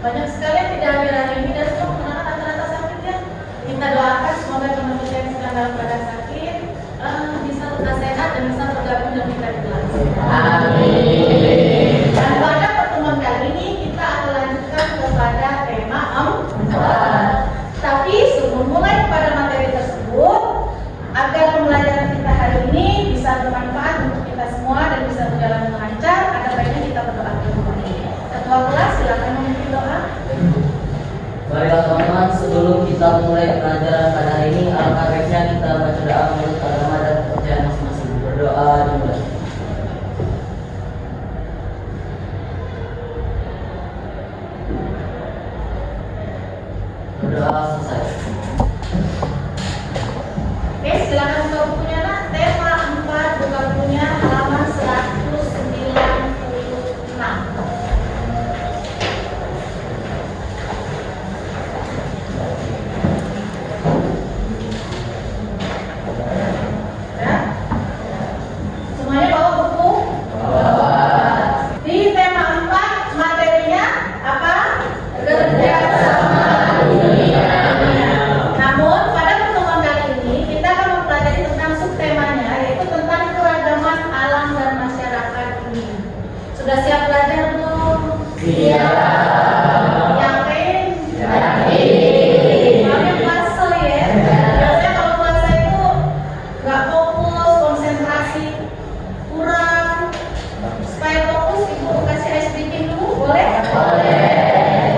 Banyak sekali yang tidak hadir hari ini dan semua menggunakan rata-rata sakit ya. Kita doakan semoga teman-teman yang sedang dalam keadaan sakit bisa tetap sehat dan bisa bergabung dengan kita di kelas. Amin. Dan pada pertemuan kali ini kita akan lanjutkan kepada tema 4. Tapi sebelum mulai pada materi tersebut, agar pembelajaran kita hari ini bisa bermanfaat untuk kita semua dan bisa berjalan dengan lancar, ada baiknya kita berdoa dulu. Ketua kelas silakan memimpin doa. Baiklah teman-teman, sebelum kita mulai pelajaran pada hari ini, alangkah baiknya kita baca doa menurut agama dan kepercayaan masing-masing. Berdoa dimulai. Berdoa selesai. Oke, silakan buka bukunya nak. Tema 4, buka bukunya halaman 196. Ya? Semuanya bawa buku? Di tema 4 materinya apa? Kerjasama dunia. Namun pada pertemuan kali ini kita akan mempelajari tentang subtemanya, yaitu tentang keragaman alam dan masyarakat ini. Sudah siap belajar belum? Yakin? Soalnya puasa ya. Biasanya kalau puasa itu nggak fokus, konsentrasi kurang. Supaya fokus, ibu kasih ice breaking dulu, boleh?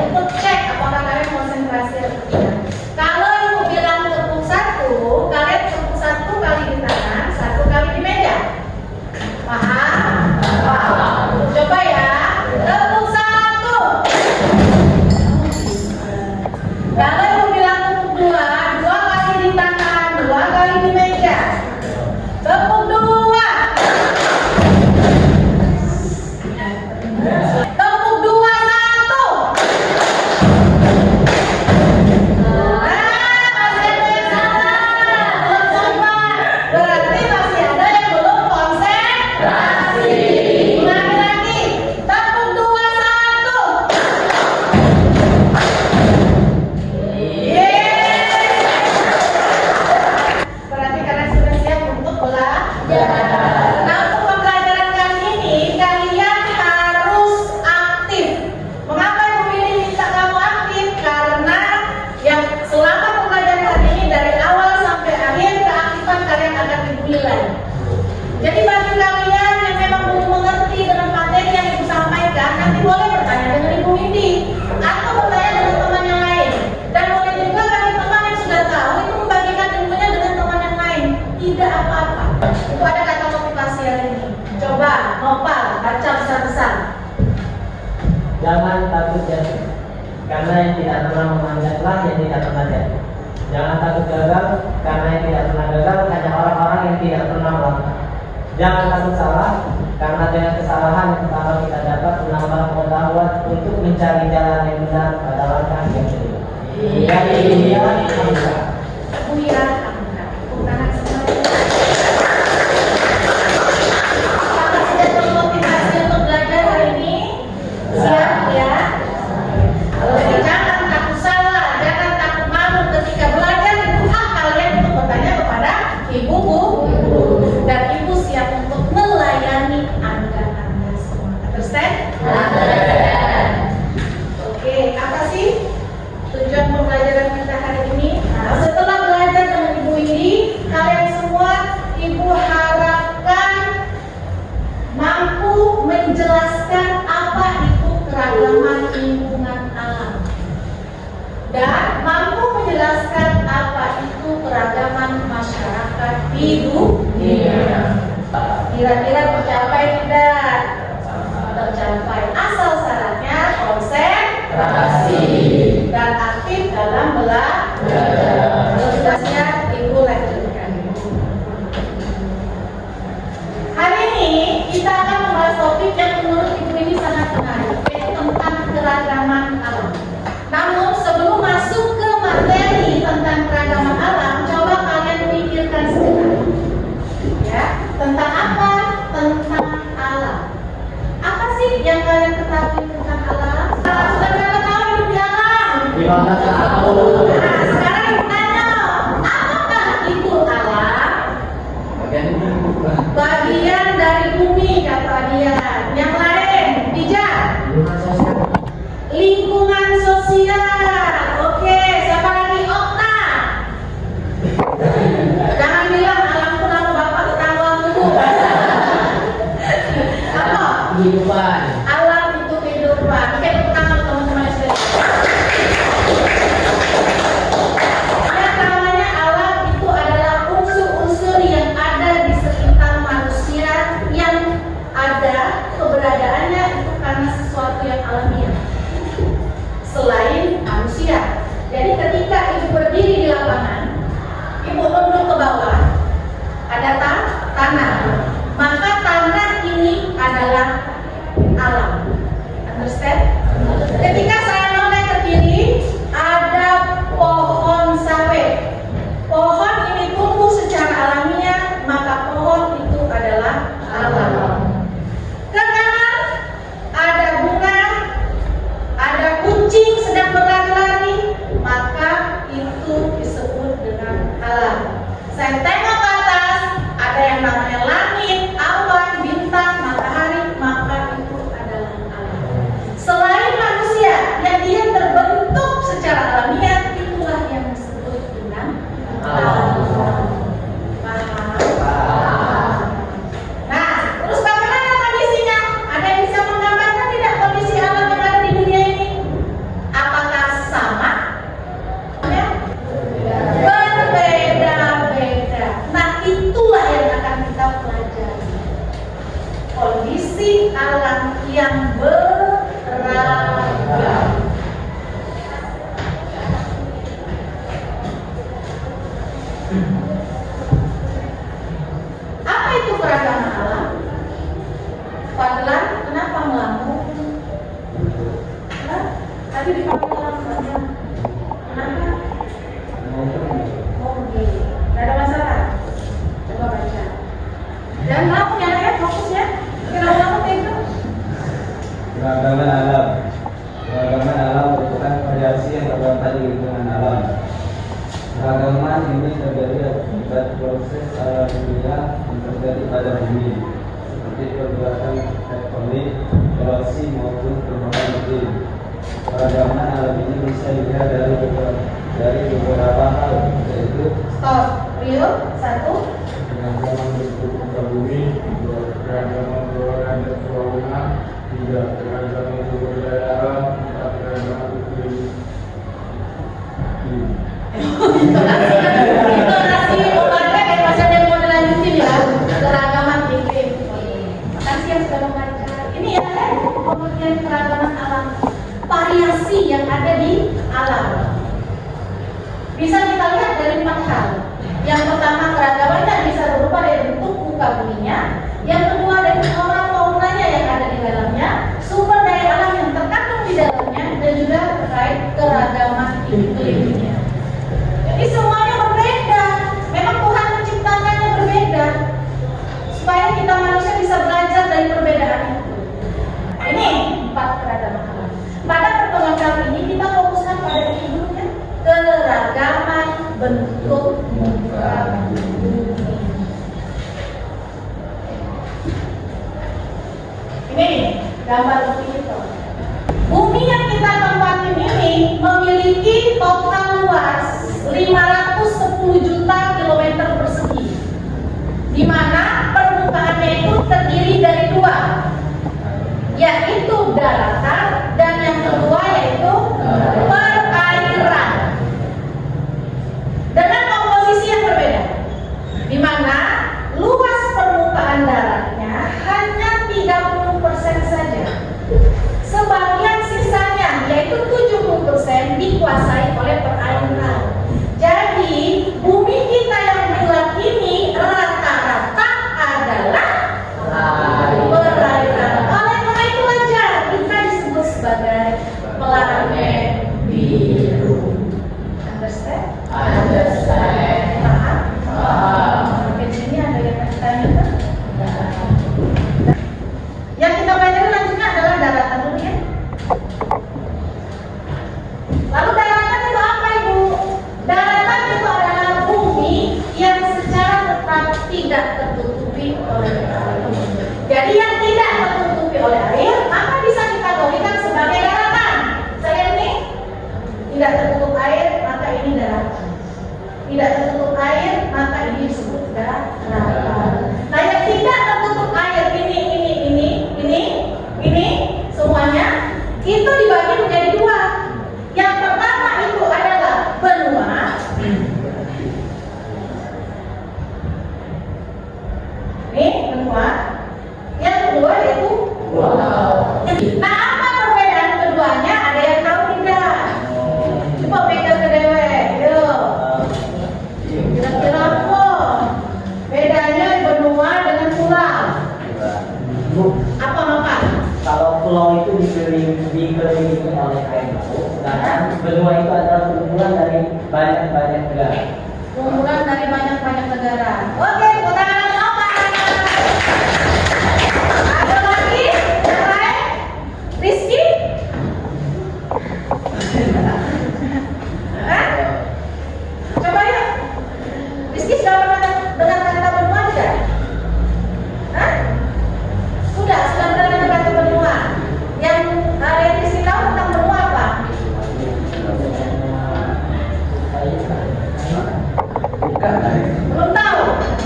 Untuk cek apakah kalian konsentrasi atau tidak. Kalau ibu bilang tepuk 1, kalian tepuk 1 kali di tangan, 1 kali di meja. Paham? Paham. Coba ya. Tepuk 1. Kalau ibu bilang tepuk 2, 2 kali di tangan, 2 kali di meja. Tepuk 2. Tepuk 2, 1. Masih ada yang salah. Belum sempat. Berarti masih ada yang belum konsentrasi. Ulangi lagi. Tepuk 2, 1. Berarti kalian sudah siap untuk belajar. Nah, untuk pembelajaran kali ini kalian harus aktif. Mengapa ibu ini minta kamu aktif? Karena yang selama pembelajaran hari ini dari awal sampai akhir keaktifan kalian akan ibu nilai. Jadi bagi kalian yang memang belum mengerti dengan materi yang ibu sampaikan, nanti boleh bertanya dengan ibu Windy atau bertanya dengan teman yang lain. Dan boleh juga bagi teman yang sudah tahu itu membagikan ilmunya dengan teman yang lain. Tidak apa-apa. Itu ada kata motivasi hari ini. Coba nopal, baca besar-besar. Jangan takut jatuh, karena yang tidak pernah memanjatlah yang tidak pernah jatuh. Jangan takut gagal, karena yang tidak pernah gagal hanya orang-orang yang tidak pernah melakukan. Jangan takut salah, karena dengan kesalahan yang pertama kita dapat menambah pengetahuan untuk mencari jalan yang benar pada langkah yang kedua. Iya. Bu ya, tepuk tangan semuanya. Apakah sudah termotivasi untuk belajar hari ini? Siap ya? Jadi jangan takut salah, jangan takut malu ketika belajar itu hak kalian untuk bertanya kepada ibu bu. Dan ibu siap untuk melayani anda semua. Understand? Oke, apa sih tujuan pembelajaran kita hari ini? Nah, setelah belajar dengan ibu ini, kalian semua ibu harapkan mampu menjelaskan apa itu keragaman lingkungan alam dan mampu menjelaskan apa itu keragaman masyarakat di dunia. Kira-kira tercapai tidak? Tercapai. Asal syaratnya konsentrasi dan aktif dalam belajar. Kalau sudah siap, ibu lanjutkan. Hari ini kita akan membahas topik yang menurut ibu ini sangat menarik, yaitu tentang keragaman alam. Namun sebelum masuk ke materi tentang keragaman alam, coba kalian pikirkan sejenak. Ya, tentang apa? Tentang alam. Apa sih yang kalian ketahui tentang alam? Sudah berapa tahun Gimana tahu? Nah, sekarang ibu tanya, apakah itu alam? Bagian dari bumi kata dia. Yang lain, bijak. Lingkungan sosial. Oke, siapa lagi? Okta. Jangan bilang alamku nama bapak tetangga dulu. Apa? Kehidupan. Alam itu kehidupan. Oke, tepuk tangan teman-teman sekalian. Yang namanya alam itu adalah unsur-unsur yang ada di sekitar manusia, yang ada keberadaannya itu karena sesuatu yang alamiah selain manusia. Jadi ketika ibu berdiri di lapangan, ibu nunduk ke bawah, ada tanah, maka tanah ini adalah alam. Understand? Ketika saya noleh ke kiri, ada pohon sawit. Pohon ini tumbuh secara alamiah, maka pohon itu adalah alam. Ke kanan ada bunga, ada kucing sedang berlari-lari, maka itu disebut dengan alam. Saya tengok ke atas, ada yang namanya langit, awan, bintang, matahari, maka itu adalah alam. Selain manusia yang dia terbentuk secara alamiah, itulah yang disebut dengan alam. Paham? Nah, terus bagaimana kondisinya? Ada yang bisa menggambarkan tidak kondisi alam yang ada di dunia ini? Apakah sama? Ya? Berbeda-beda. Nah, itulah yang akan kita pelajari. Kondisi alam yang beragam. Apa itu keragaman alam? Fadlan, kenapa melamun? Hah? Tadi dipanggil orang banyak. Kenapa? Oh, gitu. Gak ada masalah. Coba baca. Jangan melamun ya, fokus ya. Kira melamun itu. Keragaman alam. Keragaman alam merupakan variasi yang terdapat di lingkungan alam. Keragaman ini terjadi akibat proses alam dunia yang terjadi pada bumi, seperti pergerakan tektonik, erosi maupun perubahan iklim. Keragaman alam ini bisa dilihat dari beberapa hal, yaitu Stop. Rio, 1. keragaman bentuk muka bumi, 2. Keragaman golongan dan bangunan, 3. Keragaman sumber daya alam, 4. Keragaman iklim. Intonasi membaca kayak bahasa yang mau dilanjutin ya. Keragaman iklim. Makasih yang sudah membaca. Ini ya, pengertian keragaman alam. Variasi yang ada di alam. Bisa kita lihat dari 4 hal. Yang pertama, keragamannya bisa berupa dari bentuk muka buminya. Yang kedua, dari flora faunanya yang ada di dalamnya, sumber daya alam yang terkandung di dalamnya, dan juga terkait keragaman iklimnya. Jadi semuanya berbeda. Memang Tuhan menciptakannya berbeda, supaya kita manusia bisa belajar dari perbedaan itu. Ini 4 keragaman alam. Pada pertemuan kali ini kita fokuskan pada ini dulu ya. Keragaman bentuk muka bumi. Ini gambar bumi itu. Bumi yang kita tempatin ini memiliki total luas 510 juta kilometer persegi, di mana permukaannya itu terdiri dari 2, yaitu daratan, dan yang kedua yaitu perairan, dengan komposisi yang berbeda, di mana luas permukaan daratnya hanya 30% saja. Sebagian sisanya yaitu 70% dikuasai oleh perairan. Jadi bumi kita yang bulat ini rata-rata adalah perairan. Oleh karena itu wajar kita disebut sendiri. Nah, apa perbedaan keduanya? Ada yang tahu tidak? Coba pegang ke dewe. Yuk. Kira-kira apa? Bedanya benua dengan pulau. Apa Bapak? Kalau pulau itu dikelilingi oleh air laut, sedangkan benua itu adalah kumpulan dari banyak-banyak negara. Kumpulan dari banyak-banyak negara. Oke, tepuk tangan untuk Bapak. Ada lagi? Yang lain? Rizky? Hah? Coba yuk. Rizky sudah pernah dengar kata benua tidak? Hah? Sudah pernah dengar kata benua. Yang Rizky tahu tentang benua apa? Belum tahu?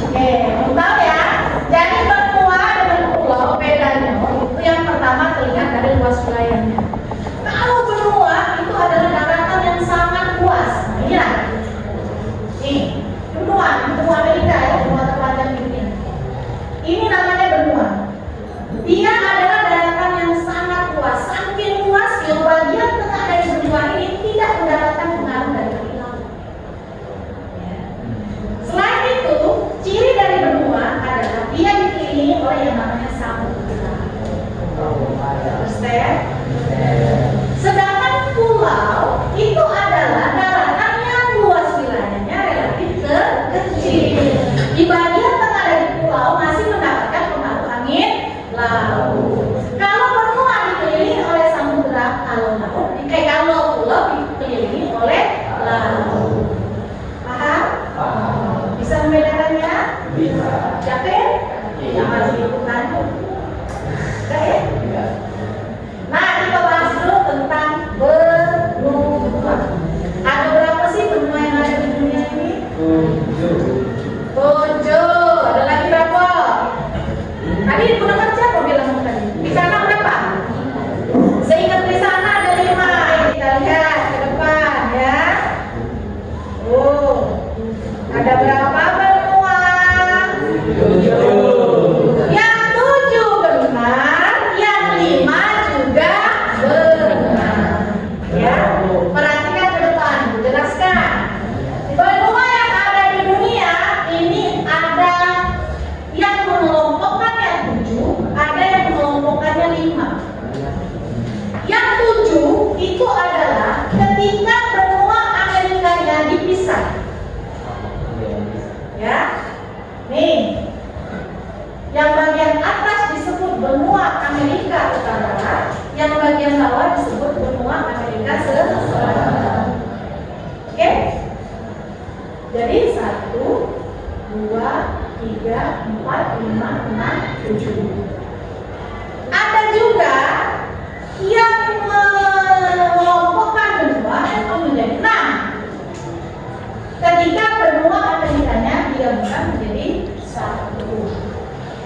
Oke, belum tahu ya. Jadi benua dengan pulau bedanya itu yang pertama terlihat dari luas wilayahnya. Kalau benua itu adalah daratan yang sangat luas. Iya. Nih, benua Amerika ya, benua terpanjang di dunia. Ini namanya benua. Dia adalah daratan yang sangat luas. Saking luas yang bagian tengah dari benua ini tidak mendapatkan pengaruh dari laut. Selain itu, ciri dari benua adalah dia dikelilingi oleh yang namanya samudra. Understand? Sedangkan pulau itu adalah daratan yang luas wilayahnya relatif kecil. Di bagian tengah dari pulau masih mendapatkan pengaruh angin laut. Kalau benua dikelilingi oleh samudra, kalau pulau dikelilingi oleh laut. Paham? Bisa membedakannya? Bisa. Yakin? Jangan dibutuhkan. Enggak ya? Nah, kita bahas dulu tentang benua. Ada berapa sih benua yang ada di dunia ini? 7. Ada lagi berapa? Tadi gunakan siapa bilang tadi? Di sana berapa? Seingat di sana ada 5. Ayo kita lihat ke depan ya. Ada berapa benua? 7. Yang 7 benar, yang 5 juga benar. Ya, perhatikan ke depan, jelaskan. Benua yang ada di dunia ini ada yang mengelompokkannya 7, ada yang mengelompokkannya 5. Yang 7 itu adalah ketika benua Amerikanya dipisah. Ya, nih, yang bagian atas disebut benua Amerika Utara, yang bagian bawah disebut benua Amerika Selatan. Oke? Jadi 1, 2, 3, 4, 5, 6, 7. Ada juga yang mengelompokkan benua itu menjadi 6. Ketika benua Amerikanya digabungkan menjadi 1.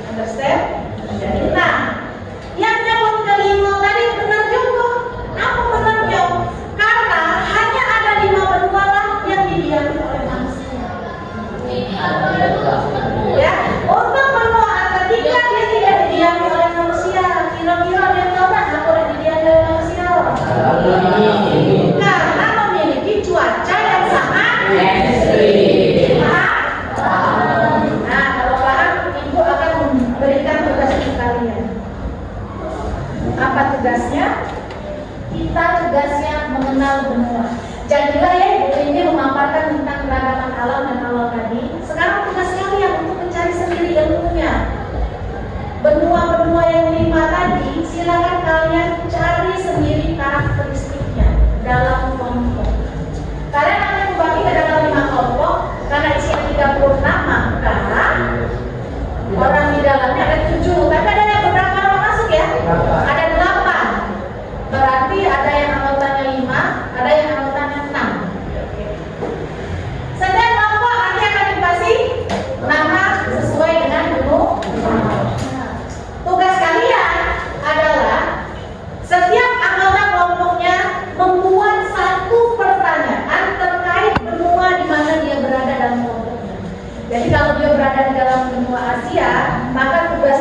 Understand? Menjadi 6. Yang nyebut kelima tadi benar juga. Apa benarnya? Karena hanya ada 5 benua lah yang didiami oleh manusia. Ya, untuk benua Antartika dia tidak didiami oleh manusia. Kira-kira ada yang tahu kan apa yang didiami oleh manusia? Karena memiliki cuaca yang sangat ekstrim. Paham? Nah, kalau paham, Ibu akan memberikan tugas untuk kalian. Apa tugasnya? Kita tugasnya mengenal benua. Jadilah ya, Ibu ini memaparkan tentang keragaman alam dan awal tadi. Sekarang tugas kalian untuk mencari sendiri ilmunya. Benua-benua yang 5 tadi, silakan kalian cari sendiri karakteristiknya dalam kelompok. Kalian akan membagi ke dalam 5 kelompok karena isinya 36, maka orang di dalamnya ada 7. Tapi ada yang beberapa orang masuk ya? Ada 8. Berarti ada yang anggotanya 5, ada yang anggotanya 6. Setiap kelompok nanti akan dikasih nama sesuai dengan benua. Tugas kalian adalah setiap anggota kelompoknya membuat satu pertanyaan terkait benua di mana dia berada dalam kelompoknya. Jadi kalau dia berada di dalam benua Asia, maka tugas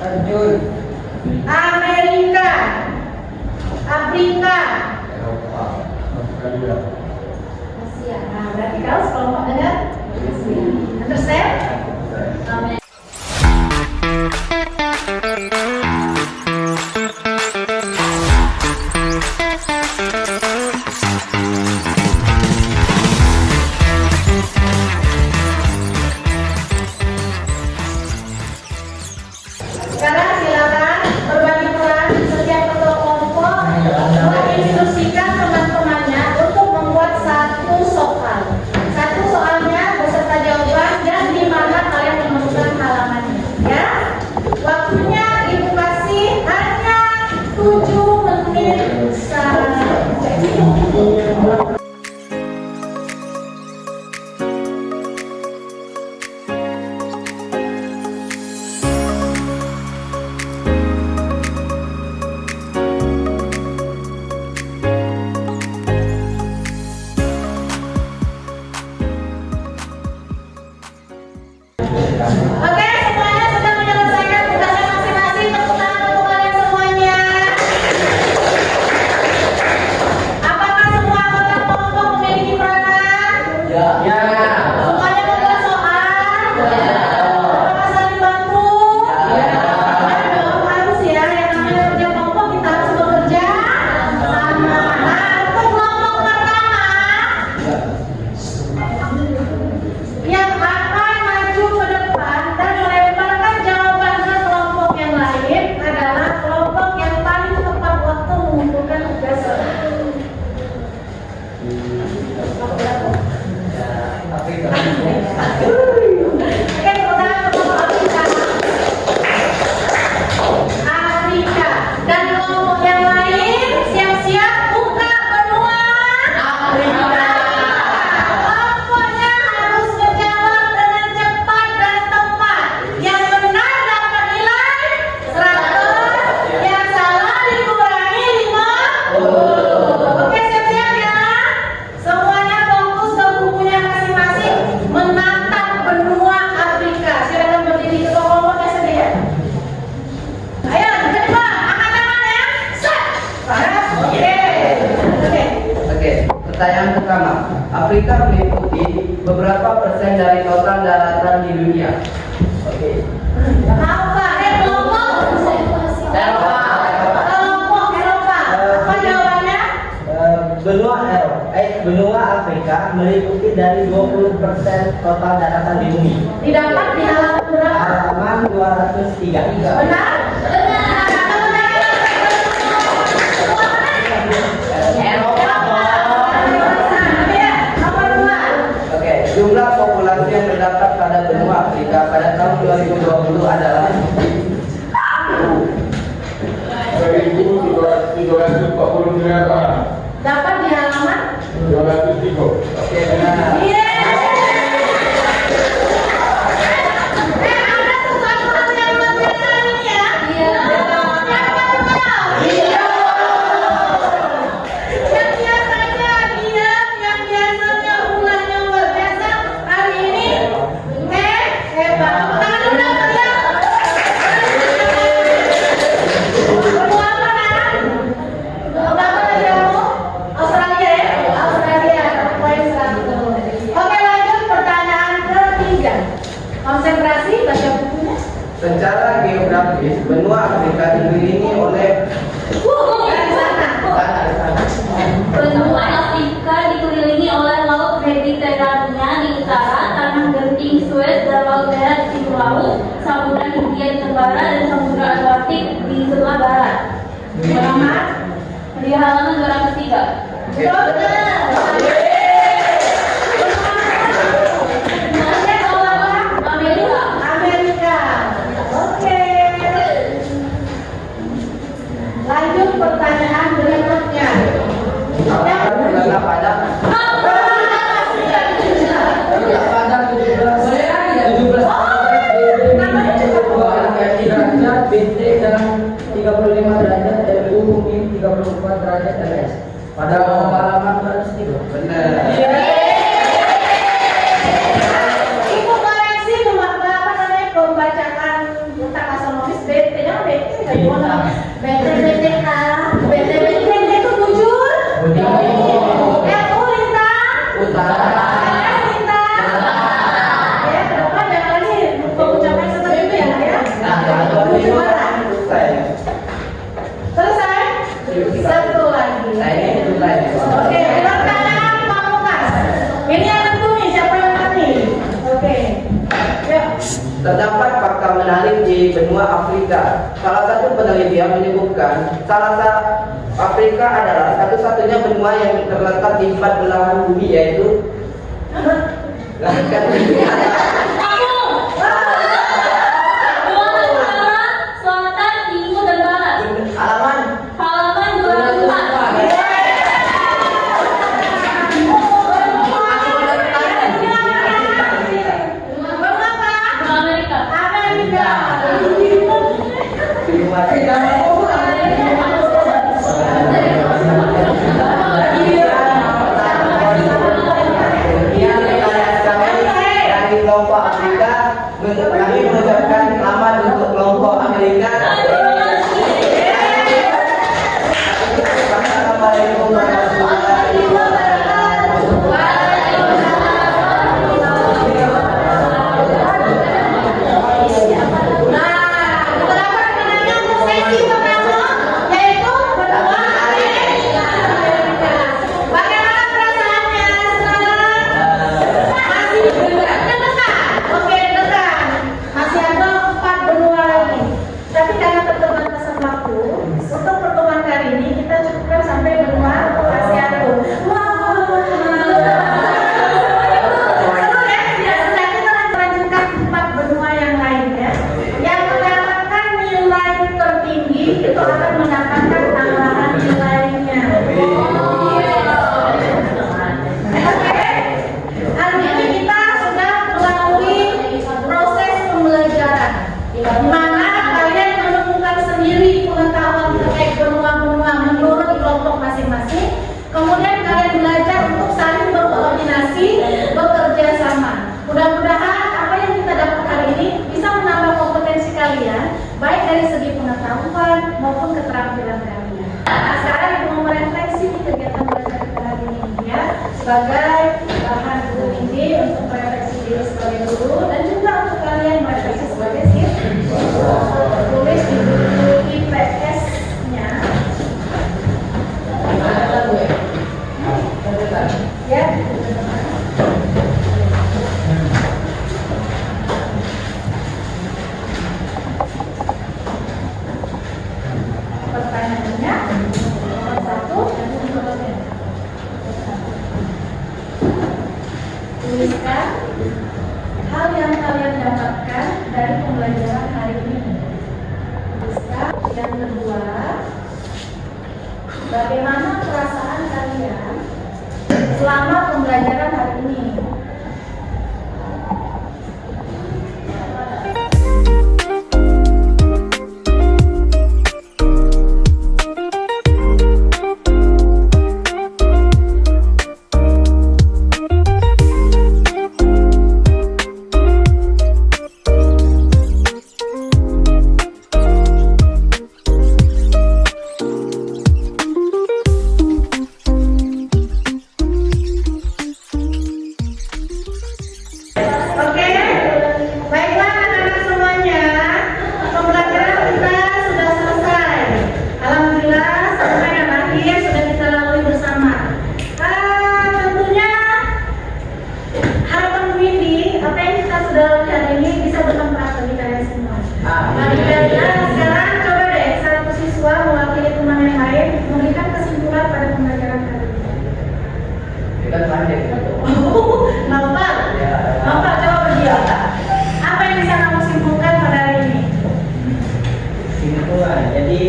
Arjun. Amerika, Afrika, Eropa, Australia. Asia. Nah, berarti kau sekelompok dengan Asia. Understand? Amin. Sekarang silakan berbagi peran setiap ketua kelompok menginstruksikan teman-temannya untuk membuat satu soal. Satu soalnya beserta jawaban dan di mana kalian menemukan halamannya. Ya, waktunya Ibu kasih hanya 7 menit saja. Oke, semuanya sudah menyelesaikan tugasnya masing-masing. Tepuk tangan untuk kalian semuanya. Apakah semua anggota kelompok memiliki peranan? Ya. Semuanya membuat soal? Apakah saling bantu? Ada dong, harus ya. Yang namanya kerja kelompok kita harus bekerja sama. Nah, untuk kelompok pertama yang akan maju ke depan dan melemparkan jawaban ke kelompok yang lain adalah kelompok yang paling tepat waktu mengumpulkan tugas. Oke, pertama kelompok Afrika. Afrika dan kelompok yang lain siap-siap buka benua Afrika. Kelompoknya harus menjawab dengan cepat dan tepat. Yang benar dapat nilai 100, yang salah dikurangi 50. Oke, siap-siap ya. Semuanya fokus ke bukunya masing-masing menatap benua Afrika. Silakan berdiri ke kelompoknya sedia. Ayo, cepat, angkat tangan ya. Set. Panas. Oke. Oke, pertanyaan pertama. Afrika meliputi beberapa persen dari total daratan di dunia? Oke. Apa? Kelompok. Eropa. Kelompok Eropa. Apa jawabannya? Benua Afrika meliputi dari 20% total daratan di bumi. Didapat di halaman berapa? Halaman 203. Benar? Nomor 2. Oke, jumlah populasi yang terdapat pada benua Afrika pada tahun 2020 adalah 1.349 orang. Dapat di halaman? 203. Oke, benar. Ada sesuatu hal yang luar biasa ini ya? Yang biasanya diam, yang biasanya ulangnya luar biasa, hari ini hebat. Tangan dulu kalian. Benua mana? Benua mana kamu? Australia ya? Australia. Poin 100. Oke, lanjut pertanyaan ketiga. Konsentrasi, baca bukunya. Secara geografis, benua Afrika dikelilingi oleh Dari sana. Benua Afrika dikelilingi oleh Laut Mediterania di utara, Tanah Genting Suez dan Laut Merah di timur laut, Samudra Hindia di tenggara dan Samudra Atlantik di sebelah barat. Selamat. Di halaman 203. Betul. Namanya apa? Amerika. Amerika. Oke. Lanjut pertanyaan berikutnya. apakah terdapat pada Namanya juga derajat BT dan 35 derajat LU mungkin 34 derajat LS pada halaman 203. Benar. Ibu koreksi membacakan tentang astronomis BT BTBTK, BTBTK itu bujur. RU Lintang. Utara. Lintang. Ya, ke depan jangan lagi mengucapkan seperti itu ya. Bujur barat. Selesai? Satu lagi. Oke, pertanyaan pamungkas. Ini yang tentu nih, siapa yang mati? Oke. Yuk. Terdapat fakta menarik di benua Afrika. Salah satu penelitian menyebutkan Afrika adalah satu-satunya benua yang terletak di empat belahan bumi, yaitu Selatan, timur, dan barat. halaman Halaman 204. Amerika. dari kelompok Afrika, kami mengucapkan selamat untuk kelompok Amerika. Assalamualaikum warahmatullahi wabarakatuh. Nah, beberapa penanya untuk sesi pertama yaitu benua Amerika. Bagaimana perasaannya sekarang? Masih deg-degan? Oke, deg-degan. Masih ada 4 benua lagi. Tapi karena keterbatasan waktu, untuk pertemuan kali ini kita cukupkan sampai benua Asia. Wah, seru ya? Ya sudah, kita lanjutkan 4 benua yang lainnya. Yang mendapatkan nilai tertinggi itu akan mendapatkan tambahan nilainya. Oke, hari ini kita sudah melalui proses pembelajaran, di mana kalian menemukan sendiri pengetahuan terkait benua-benua menurut kelompok masing-masing. Kemudian kalian belajar untuk saling berkoordinasi, bekerja sama. Mudah-mudahan apa yang kita dapat hari ini bisa menambah kompetensi kalian, baik dari segi pengetahuan maupun keterampilan kalian. Nah, sekarang ibu mau merefleksi di kegiatan belajar kita hari ini ya, sebagai bahan guru ini untuk merefleksi diri sebagai guru dan juga untuk kalian merefleksi sebagai siswa. Tulis di buku IPS-nya. Ya. Pertanyaannya nomor 1 dan nomor 2. Tuliskan hal yang kalian dapatkan dari pembelajaran hari ini. Tuliskan yang kedua, bagaimana perasaan kalian selama pembelajaran hari ini. Oke, baiklah anak-anak semuanya, pembelajaran kita sudah selesai. Alhamdulillah sampai dan akhir sudah kita lalui bersama. Tentunya harapan Windy, apa yang kita sudah lalui hari ini bisa bermanfaat bagi kalian semua. Sekarang coba deh satu siswa mewakili teman yang lain memberikan kesimpulan pada pembelajaran hari ini. Kita pandai gitu. Nampak? Nampak, coba berdiam. Apa yang bisa kamu simpulkan pada hari ini? Kesimpulan. Jadi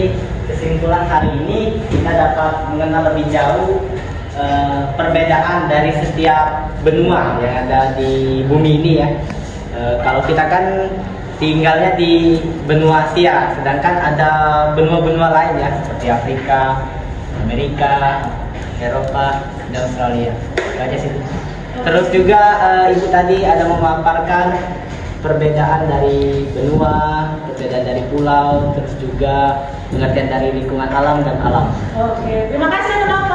kesimpulan hari ini kita dapat mengenal lebih jauh perbedaan dari setiap benua yang ada di bumi ini ya. Kalau kita kan tinggalnya di benua Asia, sedangkan ada benua-benua lain ya seperti Afrika, Amerika, Eropa, dan Australia. Itu aja sih. Terus juga ibu tadi ada memaparkan perbedaan dari benua, perbedaan dari pulau, terus juga pengertian dari lingkungan alam dan alam. Oke, terima kasih teman-teman.